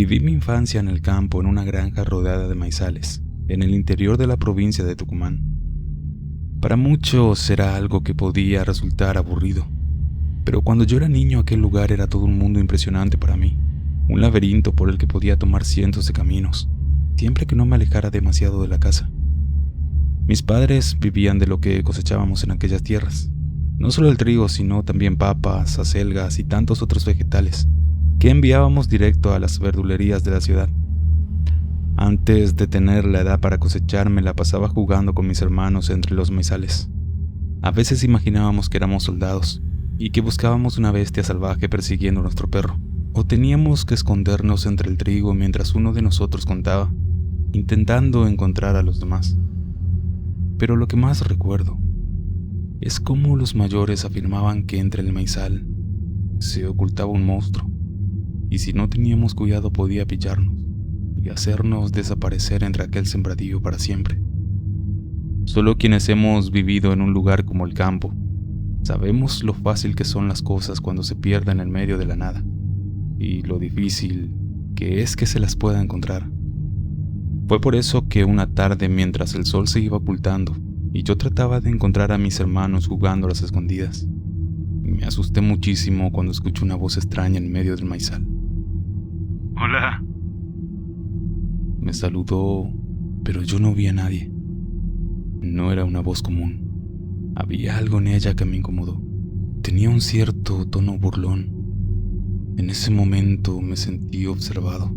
Viví mi infancia en el campo, en una granja rodeada de maizales, en el interior de la provincia de Tucumán. Para muchos era algo que podía resultar aburrido, pero cuando yo era niño aquel lugar era todo un mundo impresionante para mí, un laberinto por el que podía tomar cientos de caminos, siempre que no me alejara demasiado de la casa. Mis padres vivían de lo que cosechábamos en aquellas tierras, no solo el trigo, sino también papas, acelgas y tantos otros vegetales que enviábamos directo a las verdulerías de la ciudad. Antes de tener la edad para cosechar, me la pasaba jugando con mis hermanos entre los maizales. A veces imaginábamos que éramos soldados y que buscábamos una bestia salvaje persiguiendo a nuestro perro, o teníamos que escondernos entre el trigo mientras uno de nosotros contaba, intentando encontrar a los demás. Pero lo que más recuerdo es cómo los mayores afirmaban que entre el maizal se ocultaba un monstruo, y si no teníamos cuidado podía pillarnos y hacernos desaparecer entre aquel sembradío para siempre. Solo quienes hemos vivido en un lugar como el campo sabemos lo fácil que son las cosas cuando se pierden en el medio de la nada, y lo difícil que es que se las pueda encontrar. Fue por eso que una tarde, mientras el sol se iba ocultando y yo trataba de encontrar a mis hermanos jugando a las escondidas, me asusté muchísimo cuando escuché una voz extraña en medio del maizal. Hola. Me saludó, pero yo no vi a nadie. No era una voz común. Había algo en ella que me incomodó. Tenía un cierto tono burlón. En ese momento me sentí observado.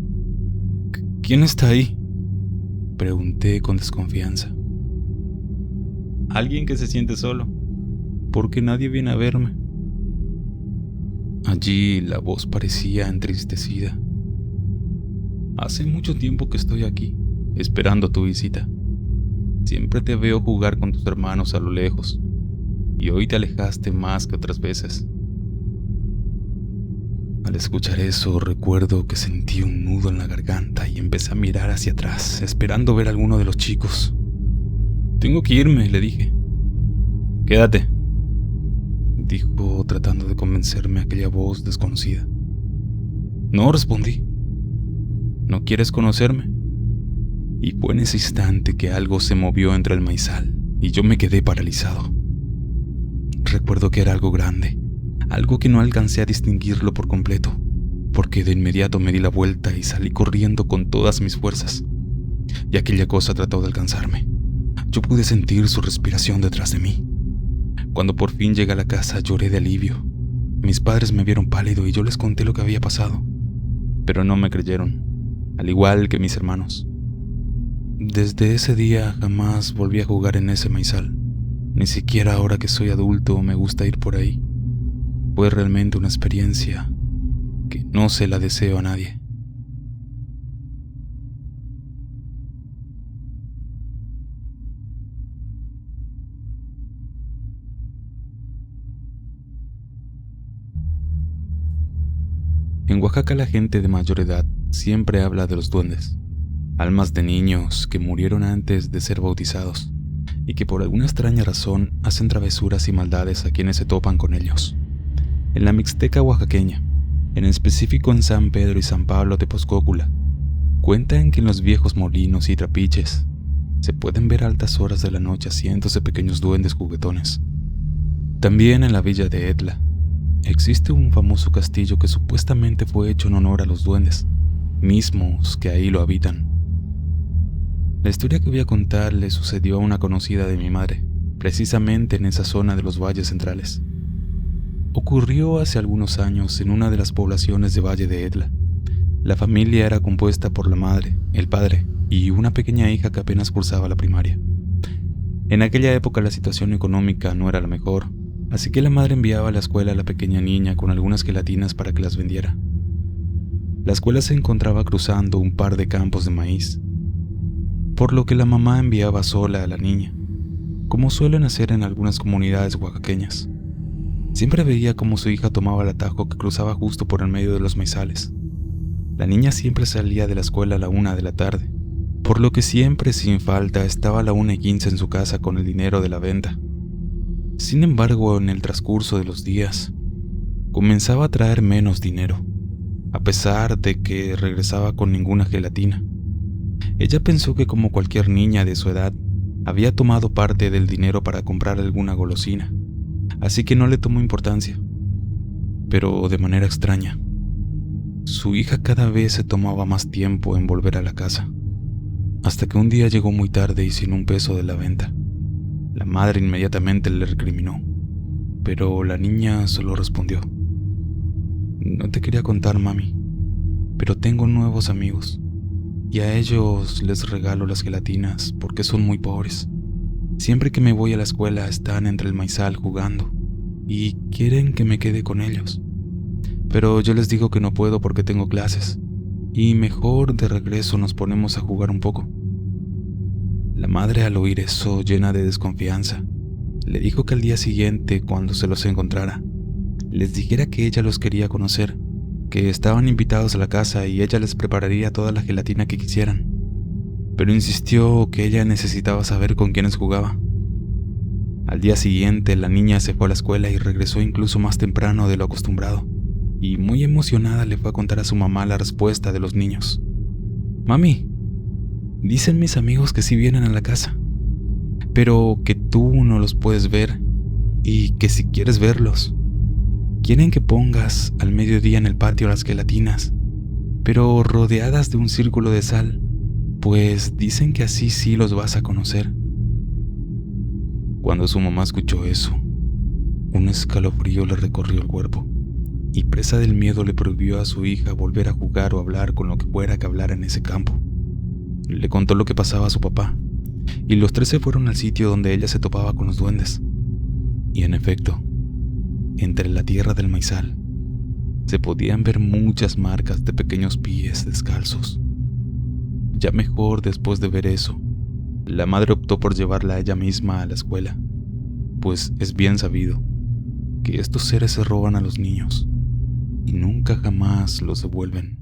¿Quién está ahí?, pregunté con desconfianza. Alguien que se siente solo, porque nadie viene a verme. Allí la voz parecía entristecida. Hace mucho tiempo que estoy aquí, esperando tu visita. Siempre te veo jugar con tus hermanos a lo lejos, y hoy te alejaste más que otras veces. Al escuchar eso, recuerdo que sentí un nudo en la garganta y empecé a mirar hacia atrás, esperando ver a alguno de los chicos. Tengo que irme, le dije. Quédate, dijo, tratando de convencerme aquella voz desconocida. No, respondí. ¿No quieres conocerme? Y fue en ese instante que algo se movió entre el maizal y yo me quedé paralizado. Recuerdo que era algo grande, algo que no alcancé a distinguirlo por completo, porque de inmediato me di la vuelta y salí corriendo con todas mis fuerzas. Y aquella cosa trató de alcanzarme. Yo pude sentir su respiración detrás de mí. Cuando por fin llegué a la casa, lloré de alivio. Mis padres me vieron pálido y yo les conté lo que había pasado, pero no me creyeron, al igual que mis hermanos. Desde ese día jamás volví a jugar en ese maizal. Ni siquiera ahora que soy adulto me gusta ir por ahí. Fue realmente una experiencia que no se la deseo a nadie. En Oaxaca la gente de mayor edad siempre habla de los duendes, almas de niños que murieron antes de ser bautizados y que por alguna extraña razón hacen travesuras y maldades a quienes se topan con ellos. En la Mixteca oaxaqueña, en específico en San Pedro y San Pablo de Tepozcócula, cuentan que en los viejos molinos y trapiches se pueden ver a altas horas de la noche a cientos de pequeños duendes juguetones. También en la villa de Etla existe un famoso castillo que supuestamente fue hecho en honor a los duendes mismos que ahí lo habitan. La historia que voy a contar le sucedió a una conocida de mi madre, precisamente en esa zona de los valles centrales. Ocurrió hace algunos años en una de las poblaciones de Valle de Etla. La familia era compuesta por la madre, el padre y una pequeña hija que apenas cursaba la primaria. En aquella época la situación económica no era la mejor, así que la madre enviaba a la escuela a la pequeña niña con algunas gelatinas para que las vendiera. La escuela se encontraba cruzando un par de campos de maíz, por lo que la mamá enviaba sola a la niña, como suelen hacer en algunas comunidades oaxaqueñas. Siempre veía cómo su hija tomaba el atajo que cruzaba justo por el medio de los maizales. La niña siempre salía de la escuela a la 1 de la tarde, por lo que siempre sin falta estaba a la 1:15 en su casa con el dinero de la venta. Sin embargo, en el transcurso de los días, comenzaba a traer menos dinero. a pesar de que regresaba con ninguna gelatina. Ella pensó que como cualquier niña de su edad, había tomado parte del dinero para comprar alguna golosina, así que no le tomó importancia. Pero de manera extraña, su hija cada vez se tomaba más tiempo en volver a la casa, hasta que un día llegó muy tarde y sin un peso de la venta. La madre inmediatamente le recriminó, pero la niña solo respondió: "No te quería contar, mami, pero tengo nuevos amigos y a ellos les regalo las gelatinas porque son muy pobres. Siempre que me voy a la escuela están entre el maizal jugando y quieren que me quede con ellos. Pero yo les digo que no puedo porque tengo clases y mejor de regreso nos ponemos a jugar un poco". La madre, al oír eso, llena de desconfianza, le dijo que al día siguiente, cuando se los encontrara, les dijera que ella los quería conocer, que estaban invitados a la casa y ella les prepararía toda la gelatina que quisieran. Pero insistió que ella necesitaba saber con quiénes jugaba. Al día siguiente, la niña se fue a la escuela y regresó incluso más temprano de lo acostumbrado, y muy emocionada le fue a contar a su mamá la respuesta de los niños. "Mami, dicen mis amigos que sí vienen a la casa, pero que tú no los puedes ver y que si quieres verlos, quieren que pongas al mediodía en el patio las gelatinas, pero rodeadas de un círculo de sal, pues dicen que así sí los vas a conocer". Cuando su mamá escuchó eso, un escalofrío le recorrió el cuerpo, y presa del miedo le prohibió a su hija volver a jugar o hablar con lo que fuera que hablara en ese campo. Le contó lo que pasaba a su papá, y los tres se fueron al sitio donde ella se topaba con los duendes. Y en efecto, entre la tierra del maizal, se podían ver muchas marcas de pequeños pies descalzos. Ya mejor después de ver eso, la madre optó por llevarla a ella misma a la escuela, pues es bien sabido que estos seres se roban a los niños y nunca jamás los devuelven.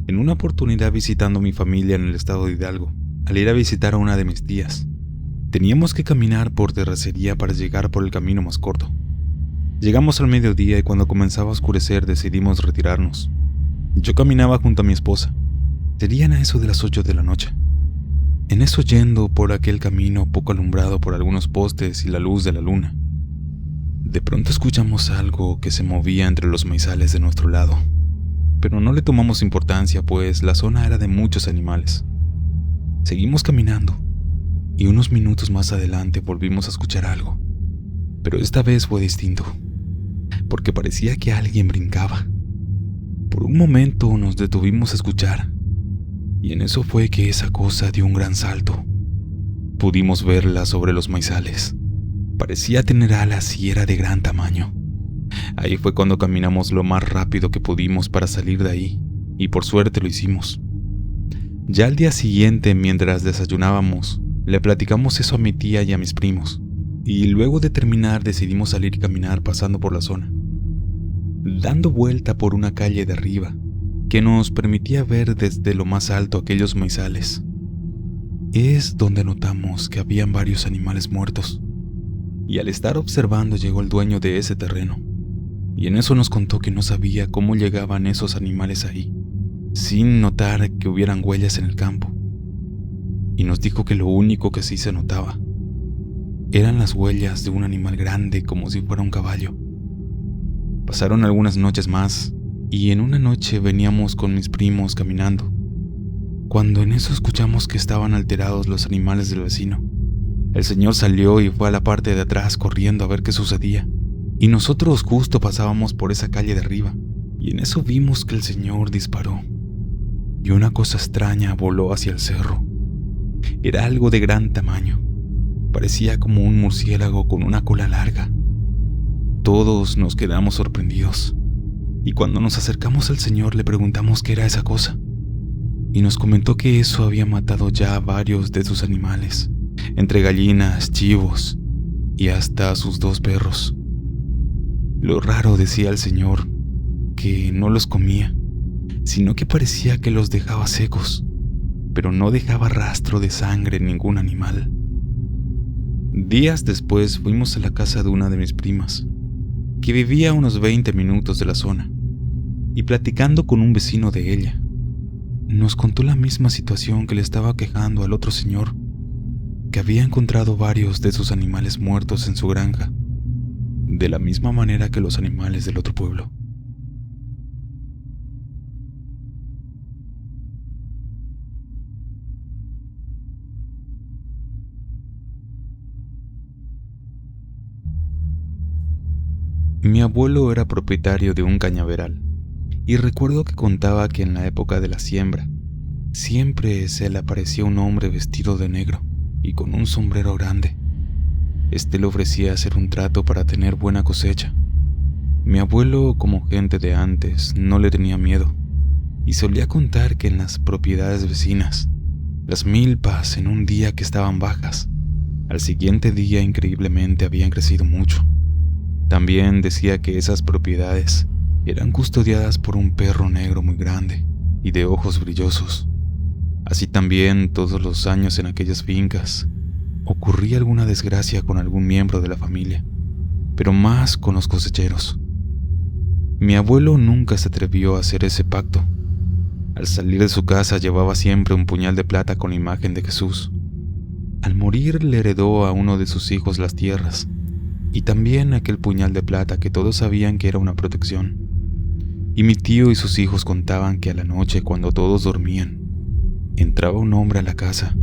En una oportunidad, visitando a mi familia en el estado de Hidalgo, al ir a visitar a una de mis tías, teníamos que caminar por terracería para llegar por el camino más corto. Llegamos al mediodía y cuando comenzaba a oscurecer decidimos retirarnos. Yo caminaba junto a mi esposa. Serían a eso de las 8 de la noche. En eso, yendo por aquel camino poco alumbrado por algunos postes y la luz de la luna, de pronto escuchamos algo que se movía entre los maizales de nuestro lado, pero no le tomamos importancia, pues la zona era de muchos animales. Seguimos caminando, y unos minutos más adelante volvimos a escuchar algo, pero esta vez fue distinto, porque parecía que alguien brincaba. Por un momento nos detuvimos a escuchar, y en eso fue que esa cosa dio un gran salto. Pudimos verla sobre los maizales. Parecía tener alas y era de gran tamaño. Ahí fue cuando caminamos lo más rápido que pudimos para salir de ahí, y por suerte lo hicimos. Ya al día siguiente, mientras desayunábamos, le platicamos eso a mi tía y a mis primos, y luego de terminar decidimos salir y caminar pasando por la zona, dando vuelta por una calle de arriba que nos permitía ver desde lo más alto aquellos maizales. Es donde notamos que habían varios animales muertos, y al estar observando llegó el dueño de ese terreno, y en eso nos contó que no sabía cómo llegaban esos animales ahí, sin notar que hubieran huellas en el campo, y nos dijo que lo único que sí se notaba eran las huellas de un animal grande como si fuera un caballo. Pasaron algunas noches más, y en una noche veníamos con mis primos caminando, cuando en eso escuchamos que estaban alterados los animales del vecino. El señor salió y fue a la parte de atrás corriendo a ver qué sucedía, y nosotros justo pasábamos por esa calle de arriba, y en eso vimos que el señor disparó, y una cosa extraña voló hacia el cerro. Era algo de gran tamaño, parecía como un murciélago con una cola larga. Todos nos quedamos sorprendidos, y cuando nos acercamos al señor le preguntamos qué era esa cosa, y nos comentó que eso había matado ya a varios de sus animales, entre gallinas, chivos y hasta a sus 2 perros. Lo raro, decía el señor, que no los comía, sino que parecía que los dejaba secos, pero no dejaba rastro de sangre en ningún animal. Días después fuimos a la casa de una de mis primas, que vivía a unos 20 minutos de la zona, y platicando con un vecino de ella, nos contó la misma situación que le estaba quejando al otro señor, que había encontrado varios de sus animales muertos en su granja, de la misma manera que los animales del otro pueblo. Mi abuelo era propietario de un cañaveral, y recuerdo que contaba que en la época de la siembra, siempre se le aparecía un hombre vestido de negro y con un sombrero grande. Este le ofrecía hacer un trato para tener buena cosecha. Mi abuelo, como gente de antes, no le tenía miedo, y solía contar que en las propiedades vecinas, las milpas en un día que estaban bajas, al siguiente día increíblemente habían crecido mucho. También decía que esas propiedades eran custodiadas por un perro negro muy grande y de ojos brillosos. Así también todos los años en aquellas fincas ocurría alguna desgracia con algún miembro de la familia, pero más con los cosecheros. Mi abuelo nunca se atrevió a hacer ese pacto. Al salir de su casa llevaba siempre un puñal de plata con la imagen de Jesús. Al morir le heredó a uno de sus hijos las tierras, y también aquel puñal de plata que todos sabían que era una protección. Y mi tío y sus hijos contaban que a la noche, cuando todos dormían, entraba un hombre a la casa,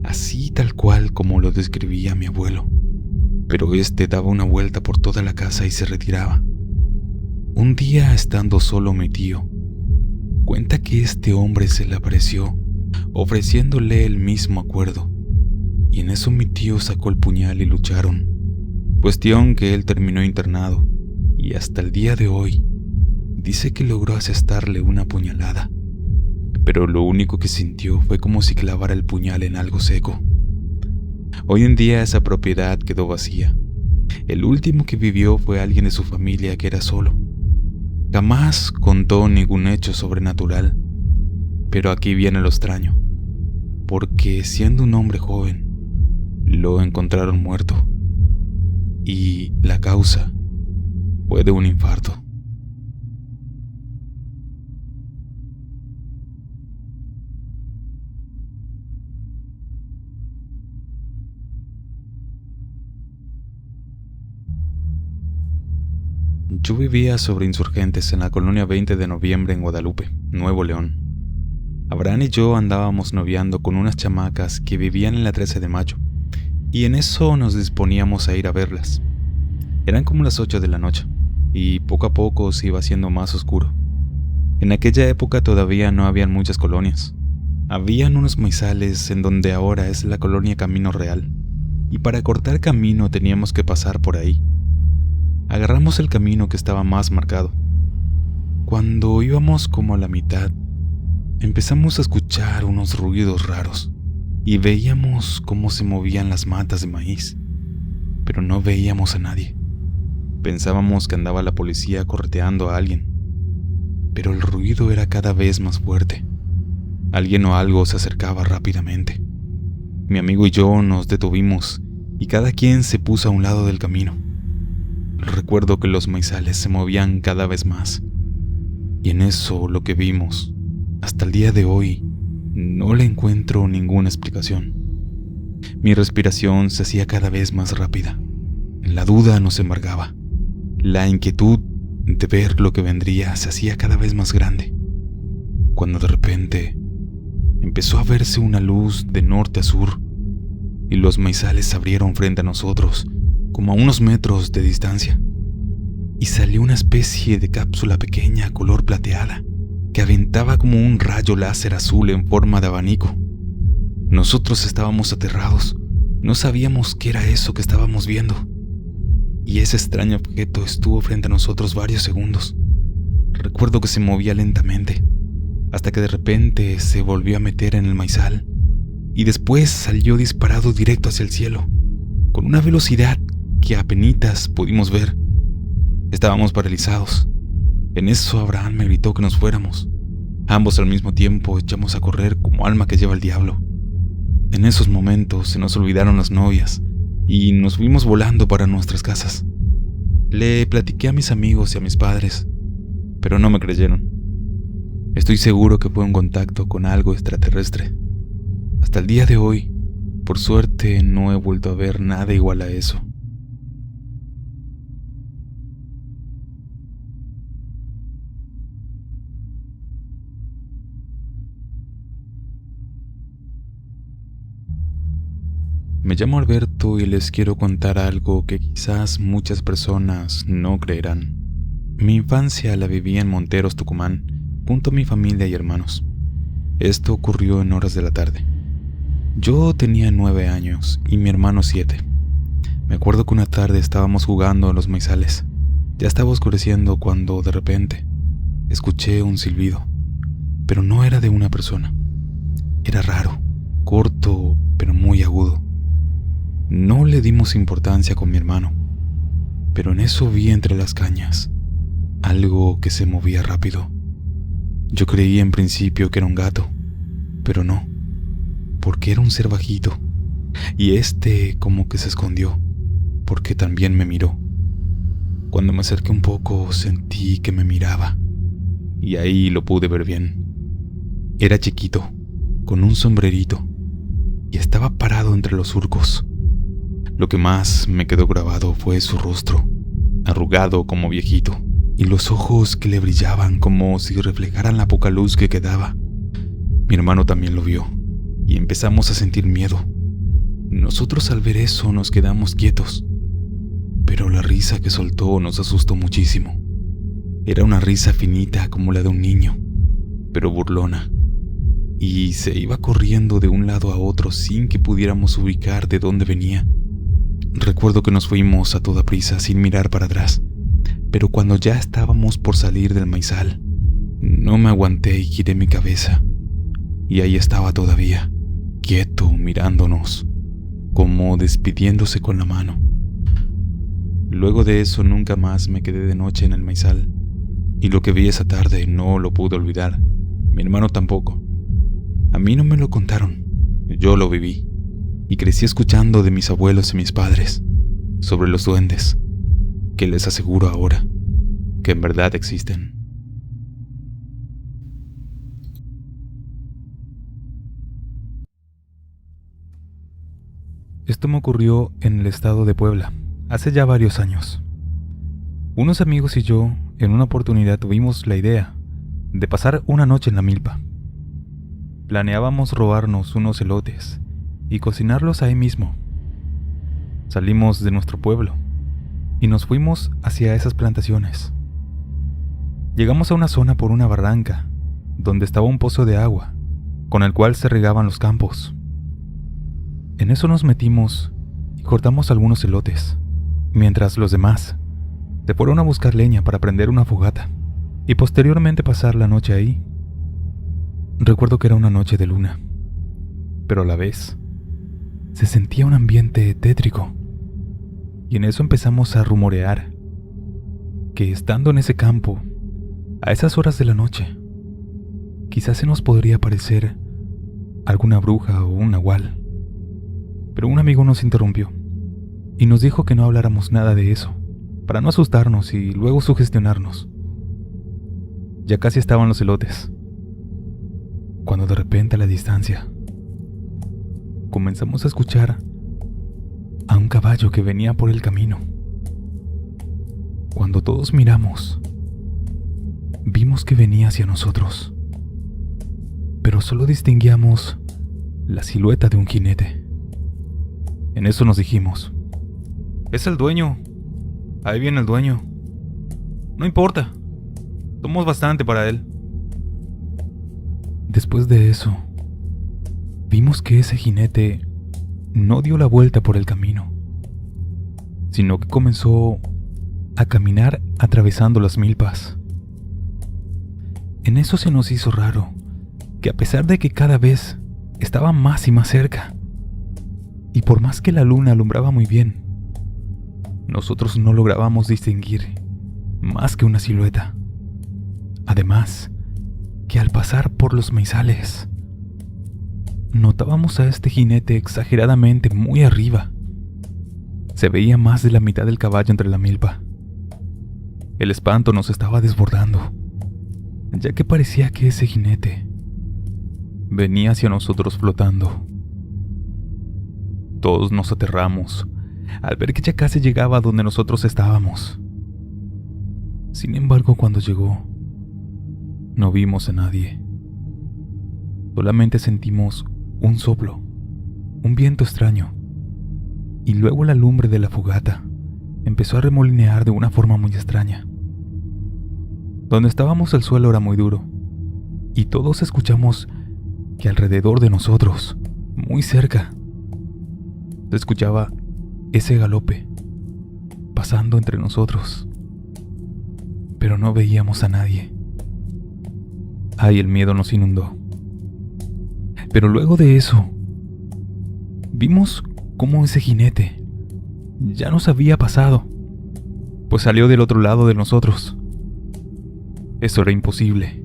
así tal cual como lo describía mi abuelo, pero este daba una vuelta por toda la casa y se retiraba. Un día, estando solo mi tío, cuenta que este hombre se le apareció, ofreciéndole el mismo acuerdo, y en eso mi tío sacó el puñal y lucharon. Cuestión que él terminó internado, y hasta el día de hoy dice que logró asestarle una puñalada, pero lo único que sintió fue como si clavara el puñal en algo seco. Hoy en día esa propiedad quedó vacía. El último que vivió fue alguien de su familia que era solo. Jamás contó ningún hecho sobrenatural, pero aquí viene lo extraño, porque siendo un hombre joven, lo encontraron muerto. Y la causa fue de un infarto. Yo vivía sobre Insurgentes en la colonia 20 de noviembre en Guadalupe, Nuevo León. Abraham y yo andábamos noviando con unas chamacas que vivían en la 13 de mayo. Y en eso nos disponíamos a ir a verlas. Eran como las 8 de la noche, y poco a poco se iba haciendo más oscuro. En aquella época todavía no habían muchas colonias. Habían unos maizales en donde ahora es la colonia Camino Real, y para cortar camino teníamos que pasar por ahí. Agarramos el camino que estaba más marcado. Cuando íbamos como a la mitad, empezamos a escuchar unos ruidos raros, y veíamos cómo se movían las matas de maíz, pero no veíamos a nadie. Pensábamos que andaba la policía correteando a alguien, pero el ruido era cada vez más fuerte. Alguien o algo se acercaba rápidamente. Mi amigo y yo nos detuvimos y cada quien se puso a un lado del camino. Recuerdo que los maizales se movían cada vez más, y en eso lo que vimos, hasta el día de hoy, no le encuentro ninguna explicación. Mi respiración se hacía cada vez más rápida. La duda nos embargaba. La inquietud de ver lo que vendría se hacía cada vez más grande, cuando de repente empezó a verse una luz de norte a sur, y los maizales se abrieron frente a nosotros, como a unos metros de distancia, y salió una especie de cápsula pequeña color plateada, que aventaba como un rayo láser azul en forma de abanico. Nosotros estábamos aterrados, no sabíamos qué era eso que estábamos viendo, y ese extraño objeto estuvo frente a nosotros varios segundos. Recuerdo que se movía lentamente, hasta que de repente se volvió a meter en el maizal, y después salió disparado directo hacia el cielo, con una velocidad que apenitas pudimos ver. Estábamos paralizados. En eso Abraham me gritó que nos fuéramos, Ambos al mismo tiempo echamos a correr como alma que lleva el diablo. En esos momentos se nos olvidaron las novias y nos fuimos volando para nuestras casas. Le platiqué a mis amigos y a mis padres, pero no me creyeron. Estoy seguro que fue un contacto con algo extraterrestre. Hasta el día de hoy, por suerte, no he vuelto a ver nada igual a eso. Me llamo Alberto y les quiero contar algo que quizás muchas personas no creerán. Mi infancia la viví en Monteros, Tucumán, junto a mi familia y hermanos. Esto ocurrió en horas de la tarde. Yo tenía 9 años y mi hermano 7. Me acuerdo que una tarde estábamos jugando en los maizales. Ya estaba oscureciendo cuando de repente escuché un silbido, pero no era de una persona. Era raro, corto, pero muy agudo. No le dimos importancia con mi hermano, pero en eso vi entre las cañas algo que se movía rápido. Yo creí en principio que era un gato, pero no, porque era un ser bajito, y como que se escondió, porque también me miró. Cuando me acerqué un poco sentí que me miraba, y ahí lo pude ver bien. Era chiquito, con un sombrerito, y estaba parado entre los surcos. Lo que más me quedó grabado fue su rostro, arrugado como viejito, y los ojos que le brillaban como si reflejaran la poca luz que quedaba. Mi hermano también lo vio, y empezamos a sentir miedo. Nosotros al ver eso nos quedamos quietos, pero la risa que soltó nos asustó muchísimo. Era una risa finita como la de un niño, pero burlona, y se iba corriendo de un lado a otro sin que pudiéramos ubicar de dónde venía. Recuerdo que nos fuimos a toda prisa sin mirar para atrás, pero cuando ya estábamos por salir del maizal, no me aguanté y giré mi cabeza, y ahí estaba todavía, quieto, mirándonos, como despidiéndose con la mano. Luego de eso nunca más me quedé de noche en el maizal, y lo que vi esa tarde no lo pude olvidar. Mi hermano tampoco. A mí no me lo contaron, yo lo viví. Y crecí escuchando de mis abuelos y mis padres sobre los duendes, que les aseguro ahora que en verdad existen. Esto me ocurrió en el estado de Puebla, hace ya varios años. Unos amigos y yo, en una oportunidad tuvimos la idea de pasar una noche en la milpa. Planeábamos robarnos unos elotes y cocinarlos ahí mismo. Salimos de nuestro pueblo y nos fuimos hacia esas plantaciones. Llegamos a una zona por una barranca donde estaba un pozo de agua con el cual se regaban los campos. En eso nos metimos y cortamos algunos elotes, mientras los demás se fueron a buscar leña para prender una fogata y posteriormente pasar la noche ahí. Recuerdo que era una noche de luna, pero a la vez se sentía un ambiente tétrico, y en eso empezamos a rumorear que estando en ese campo, a esas horas de la noche, quizás se nos podría aparecer alguna bruja o un nahual. Pero un amigo nos interrumpió y nos dijo que no habláramos nada de eso, para no asustarnos y luego sugestionarnos. Ya casi estaban los elotes, cuando de repente a la distancia comenzamos a escuchar a un caballo que venía por el camino. Cuando todos miramos, vimos que venía hacia nosotros, pero solo distinguíamos la silueta de un jinete. En eso nos dijimos: «Es el dueño, ahí viene el dueño. No importa, somos bastante para él». Después de eso, vimos que ese jinete no dio la vuelta por el camino, sino que comenzó a caminar atravesando las milpas. En eso se nos hizo raro que, a pesar de que cada vez estaba más y más cerca, y por más que la luna alumbraba muy bien, nosotros no lográbamos distinguir más que una silueta. Además, que al pasar por los maizales, notábamos a este jinete exageradamente muy arriba. Se veía más de la mitad del caballo entre la milpa. El espanto nos estaba desbordando, ya que parecía que ese jinete venía hacia nosotros flotando. Todos nos aterramos al ver que ya casi llegaba a donde nosotros estábamos. Sin embargo, cuando llegó, no vimos a nadie. Solamente sentimos un soplo, un viento extraño, y luego la lumbre de la fogata empezó a remolinear de una forma muy extraña. Donde estábamos el suelo era muy duro, y todos escuchamos que alrededor de nosotros, muy cerca, se escuchaba ese galope pasando entre nosotros, pero no veíamos a nadie. Ay, el miedo nos inundó. Pero luego de eso, vimos cómo ese jinete ya nos había pasado, pues salió del otro lado de nosotros. Eso era imposible.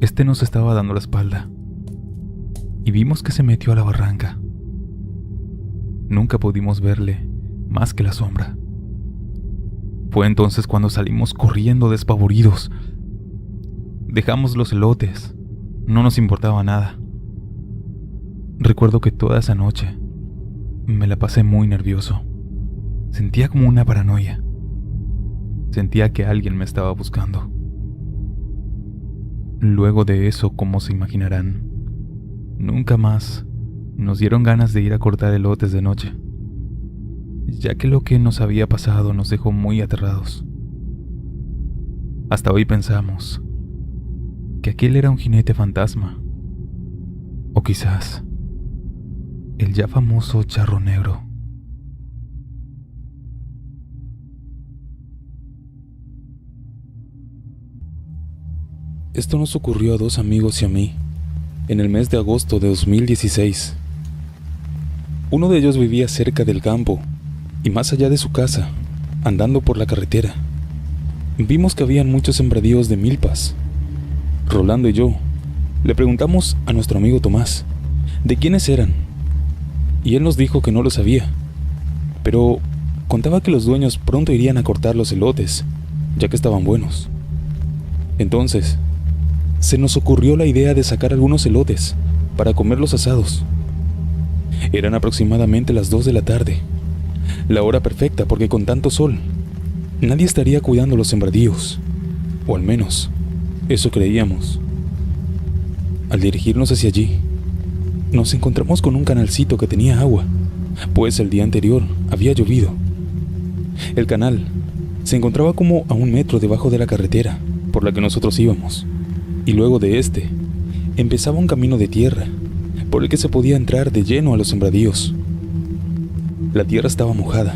Este nos estaba dando la espalda, y vimos que se metió a la barranca. Nunca pudimos verle más que la sombra. Fue entonces cuando salimos corriendo despavoridos. Dejamos los elotes, no nos importaba nada. Recuerdo que toda esa noche me la pasé muy nervioso. Sentía como una paranoia. Sentía que alguien me estaba buscando. Luego de eso, como se imaginarán, nunca más nos dieron ganas de ir a cortar elotes de noche, ya que lo que nos había pasado nos dejó muy aterrados. Hasta hoy pensamos que aquel era un jinete fantasma, o quizás el ya famoso charro negro. Esto nos ocurrió a dos amigos y a mí en el mes de agosto de 2016. Uno de ellos vivía cerca del campo y más allá de su casa, andando por la carretera, vimos que habían muchos sembradíos de milpas. Rolando y yo le preguntamos a nuestro amigo Tomás de quiénes eran, y él nos dijo que no lo sabía, pero contaba que los dueños pronto irían a cortar los elotes, ya que estaban buenos. Entonces, se nos ocurrió la idea de sacar algunos elotes para comerlos asados. Eran aproximadamente las 2 de la tarde, la hora perfecta porque con tanto sol, nadie estaría cuidando los sembradíos, o al menos, eso creíamos. Al dirigirnos hacia allí, nos encontramos con un canalcito que tenía agua, pues el día anterior había llovido. El canal se encontraba como a 1 metro debajo de la carretera por la que nosotros íbamos, y luego de este empezaba un camino de tierra por el que se podía entrar de lleno a los sembradíos. La tierra estaba mojada,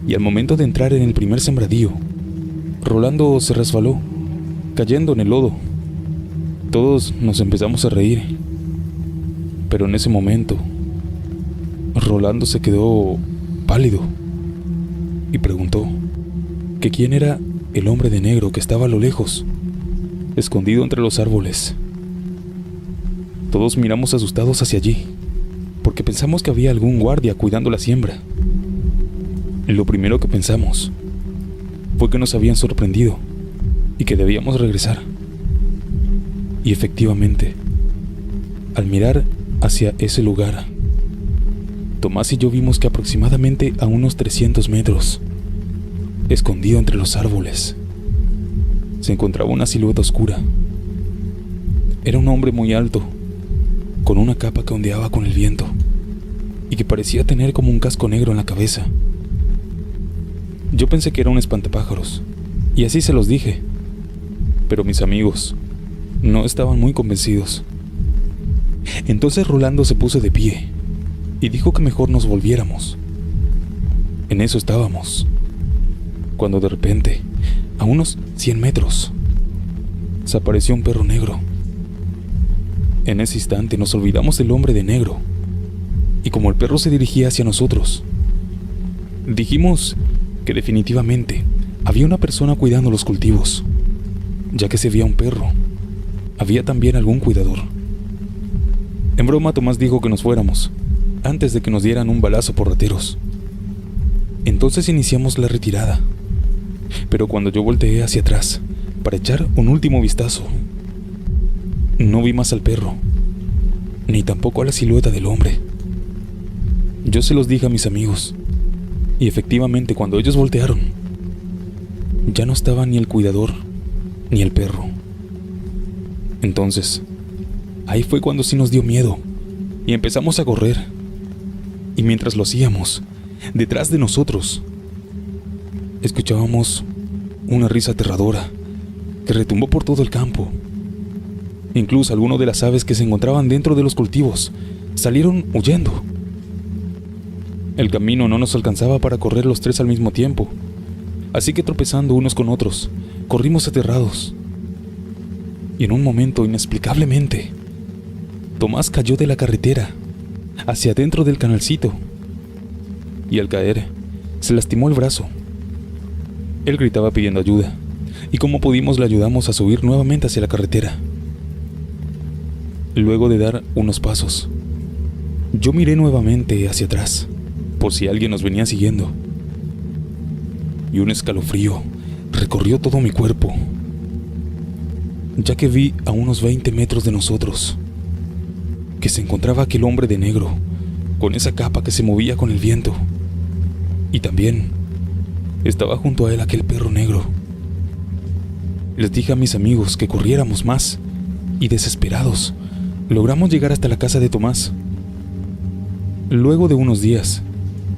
y al momento de entrar en el primer sembradío, Rolando se resbaló, cayendo en el lodo. Todos nos empezamos a reír, pero en ese momento, Rolando se quedó pálido y preguntó que quién era el hombre de negro que estaba a lo lejos, escondido entre los árboles. Todos miramos asustados hacia allí, porque pensamos que había algún guardia cuidando la siembra. Lo primero que pensamos fue que nos habían sorprendido y que debíamos regresar. Y efectivamente, al mirar hacia ese lugar, Tomás y yo vimos que aproximadamente a unos 300 metros, escondido entre los árboles, se encontraba una silueta oscura. Era un hombre muy alto, con una capa que ondeaba con el viento y que parecía tener como un casco negro en la cabeza. Yo pensé que era un espantapájaros, y así se los dije, pero mis amigos no estaban muy convencidos. Entonces Rolando se puso de pie y dijo que mejor nos volviéramos. En eso estábamos, cuando de repente, a unos 100 metros, se apareció un perro negro. En ese instante nos olvidamos del hombre de negro, y como el perro se dirigía hacia nosotros, dijimos que definitivamente había una persona cuidando los cultivos, ya que se veía un perro había también algún cuidador. En broma, Tomás dijo que nos fuéramos, antes de que nos dieran un balazo por rateros. Entonces iniciamos la retirada. Pero cuando yo volteé hacia atrás para echar un último vistazo, no vi más al perro, ni tampoco a la silueta del hombre. Yo se los dije a mis amigos, y efectivamente cuando ellos voltearon, ya no estaba ni el cuidador ni el perro. Entonces, ahí fue cuando sí nos dio miedo y empezamos a correr. Y mientras lo hacíamos, detrás de nosotros, escuchábamos una risa aterradora que retumbó por todo el campo. Incluso algunas de las aves que se encontraban dentro de los cultivos salieron huyendo. El camino no nos alcanzaba para correr los tres al mismo tiempo, así que tropezando unos con otros, corrimos aterrados. Y en un momento, inexplicablemente, Tomás cayó de la carretera hacia adentro del canalcito, y al caer, se lastimó el brazo. Él gritaba pidiendo ayuda, y como pudimos le ayudamos a subir nuevamente hacia la carretera. Luego de dar unos pasos, yo miré nuevamente hacia atrás, por si alguien nos venía siguiendo, y un escalofrío recorrió todo mi cuerpo, ya que vi a unos 20 metros de nosotros que se encontraba aquel hombre de negro, con esa capa que se movía con el viento, y también estaba junto a él aquel perro negro. Les dije a mis amigos que corriéramos más, y desesperados, logramos llegar hasta la casa de Tomás. Luego de unos días,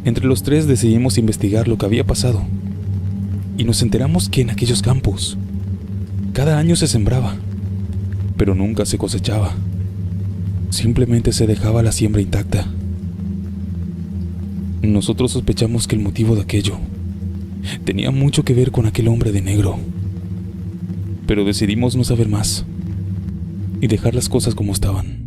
entre los tres decidimos investigar lo que había pasado, y nos enteramos que en aquellos campos, cada año se sembraba, pero nunca se cosechaba. Simplemente se dejaba la siembra intacta. Nosotros sospechamos que el motivo de aquello tenía mucho que ver con aquel hombre de negro, pero decidimos no saber más y dejar las cosas como estaban.